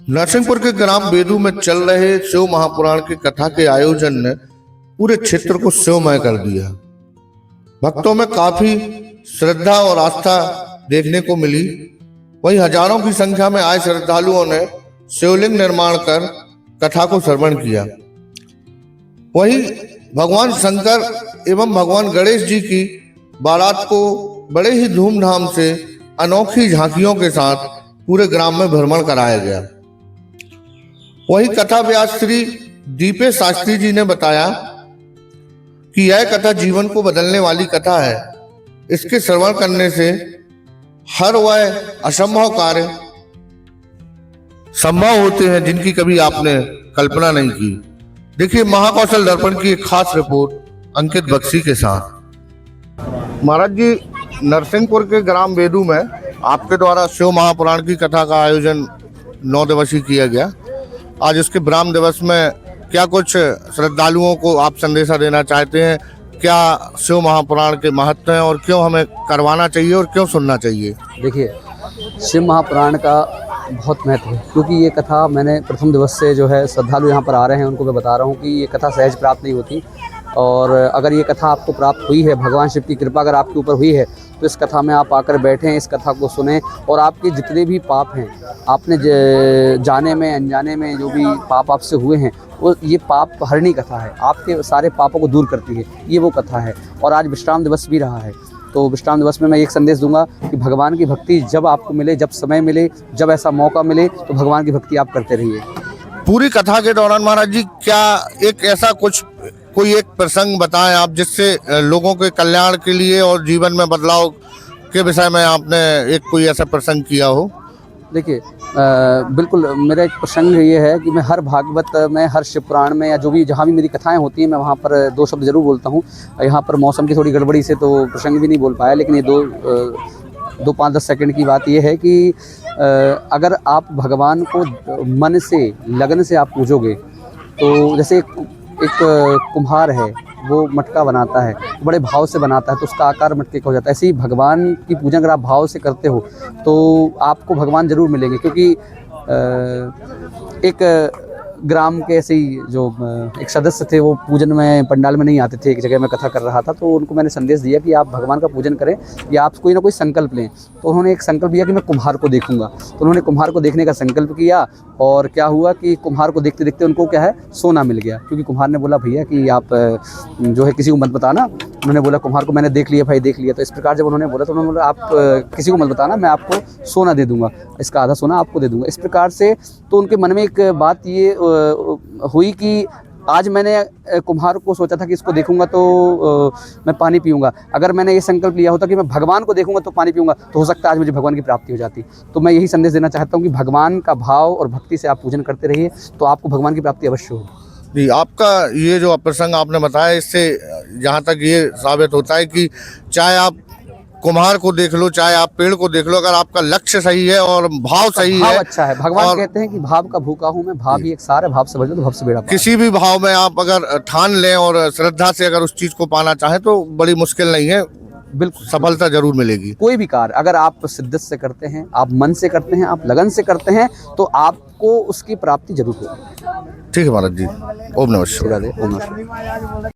नरसिंहपुर के ग्राम बेदू में चल रहे शिव महापुराण की कथा के आयोजन ने पूरे क्षेत्र को शिवमय कर दिया। भक्तों में काफी श्रद्धा और आस्था देखने को मिली। वहीं हजारों की संख्या में आए श्रद्धालुओं ने शिवलिंग निर्माण कर कथा को श्रवण किया। वहीं भगवान शंकर एवं भगवान गणेश जी की बारात को बड़े ही धूमधाम से अनोखी झांकियों के साथ पूरे ग्राम में भ्रमण कराया गया। वहीं कथा व्यास श्री दीपेश शास्त्री जी ने बताया कि यह कथा जीवन को बदलने वाली कथा है। इसके श्रवण करने से हर वह असंभव कार्य संभव होते हैं जिनकी कभी आपने कल्पना नहीं की। देखिए महाकौशल दर्पण की एक खास रिपोर्ट अंकित बख्शी के साथ। महाराज जी, नरसिंहपुर के ग्राम बेदू में आपके द्वारा शिव महापुराण की कथा का आयोजन 9 दिवसीय किया गया। आज इसके ब्राह्म दिवस में क्या कुछ श्रद्धालुओं को आप संदेशा देना चाहते हैं? क्या शिव महापुराण के महत्व हैं और क्यों हमें करवाना चाहिए और क्यों सुनना चाहिए? देखिए, शिव महापुराण का बहुत महत्व है, क्योंकि ये कथा मैंने प्रथम दिवस से जो है श्रद्धालु यहाँ पर आ रहे हैं उनको मैं बता रहा हूँ कि ये कथा सहज प्राप्त नहीं होती। और अगर ये कथा आपको प्राप्त हुई है, भगवान शिव की कृपा अगर आपके ऊपर हुई है, तो इस कथा में आप आकर बैठें, इस कथा को सुनें और आपके जितने भी पाप हैं, आपने जाने में अनजाने में जो भी पाप आपसे हुए हैं, वो ये पाप हरणी कथा है, आपके सारे पापों को दूर करती है। ये वो कथा है। और आज विश्राम दिवस भी रहा है, तो विश्राम दिवस में मैं एक संदेश दूंगा कि भगवान की भक्ति जब आपको मिले, जब समय मिले, जब ऐसा मौका मिले, तो भगवान की भक्ति आप करते रहिए। पूरी कथा के दौरान महाराज जी क्या एक ऐसा कोई एक प्रसंग बताएं आप जिससे लोगों के कल्याण के लिए और जीवन में बदलाव के विषय में आपने एक कोई ऐसा प्रसंग किया हो? देखिए, बिल्कुल मेरा एक प्रसंग ये है कि मैं हर भागवत में, हर शिव पुराण में या जो भी जहाँ भी मेरी कथाएं होती हैं, मैं वहाँ पर 2 शब्द जरूर बोलता हूँ। यहाँ पर मौसम की थोड़ी गड़बड़ी से तो प्रसंग भी नहीं बोल पाया, लेकिन ये 2-5-10 सेकंड की बात ये है कि अगर आप भगवान को मन से, लगन से आप पूजोगे, तो जैसे एक कुम्हार है, वो मटका बनाता है, बड़े भाव से बनाता है तो उसका आकार मटके का हो जाता है। ऐसे ही भगवान की पूजन अगर आप भाव से करते हो तो आपको भगवान जरूर मिलेंगे। क्योंकि एक ग्राम के ऐसे ही जो एक सदस्य थे, वो पूजन में पंडाल में नहीं आते थे। एक जगह मैं कथा कर रहा था तो उनको मैंने संदेश दिया कि आप भगवान का पूजन करें या आप कोई ना कोई संकल्प लें। तो उन्होंने एक संकल्प लिया कि मैं कुम्हार को देखूंगा। तो उन्होंने कुम्हार को देखने का संकल्प किया और क्या हुआ कि कुम्हार को देखते देखते उनको क्या है, सोना मिल गया। क्योंकि कुम्हार ने बोला भैया कि आप जो है किसी को मत बताना। उन्होंने बोला कुम्हार को मैंने देख लिया भाई, देख लिया। तो इस प्रकार जब उन्होंने बोला तो उन्होंने बोला आप किसी को मत बताना, मैं आपको सोना दे दूंगा, इसका आधा सोना आपको दे दूंगा। इस प्रकार से तो उनके मन में एक बात ये हुई कि आज मैंने कुम्हार को सोचा था कि इसको देखूंगा तो मैं पानी पीऊंगा। अगर मैंने ये संकल्प लिया होता कि मैं भगवान को देखूंगा तो पानी पीऊंगा, तो हो सकता है आज मुझे भगवान की प्राप्ति हो जाती। तो मैं यही संदेश देना चाहता हूँ कि भगवान का भाव और भक्ति से आप पूजन करते रहिए, तो आपको भगवान की प्राप्ति अवश्य होगी। जी, आपका ये जो प्रसंग आपने बताया, इससे जहाँ तक ये साबित होता है कि चाहे आप कुम्हार को देख लो, चाहे आप पेड़ को देख लो, अगर आपका लक्ष्य सही है और भाव सही है, अच्छा है। भगवान कहते हैं कि भाव का भूखा हूँ मैं, भाव ही एक सार है, भाव से भजो तो भव से बेड़ा पार। किसी भी भाव में आप अगर ठान लें और श्रद्धा से अगर उस चीज को पाना चाहें तो बड़ी मुश्किल नहीं है, बिल्कुल सफलता जरूर मिलेगी। कोई भी कार्य अगर आप शिद्दत से करते हैं, आप मन से करते हैं, आप लगन से करते हैं, तो आपको उसकी प्राप्ति जरूर होगी। ठीक है महाराज जी, ओम नमः शिवाय। ओम नमः शिवाय।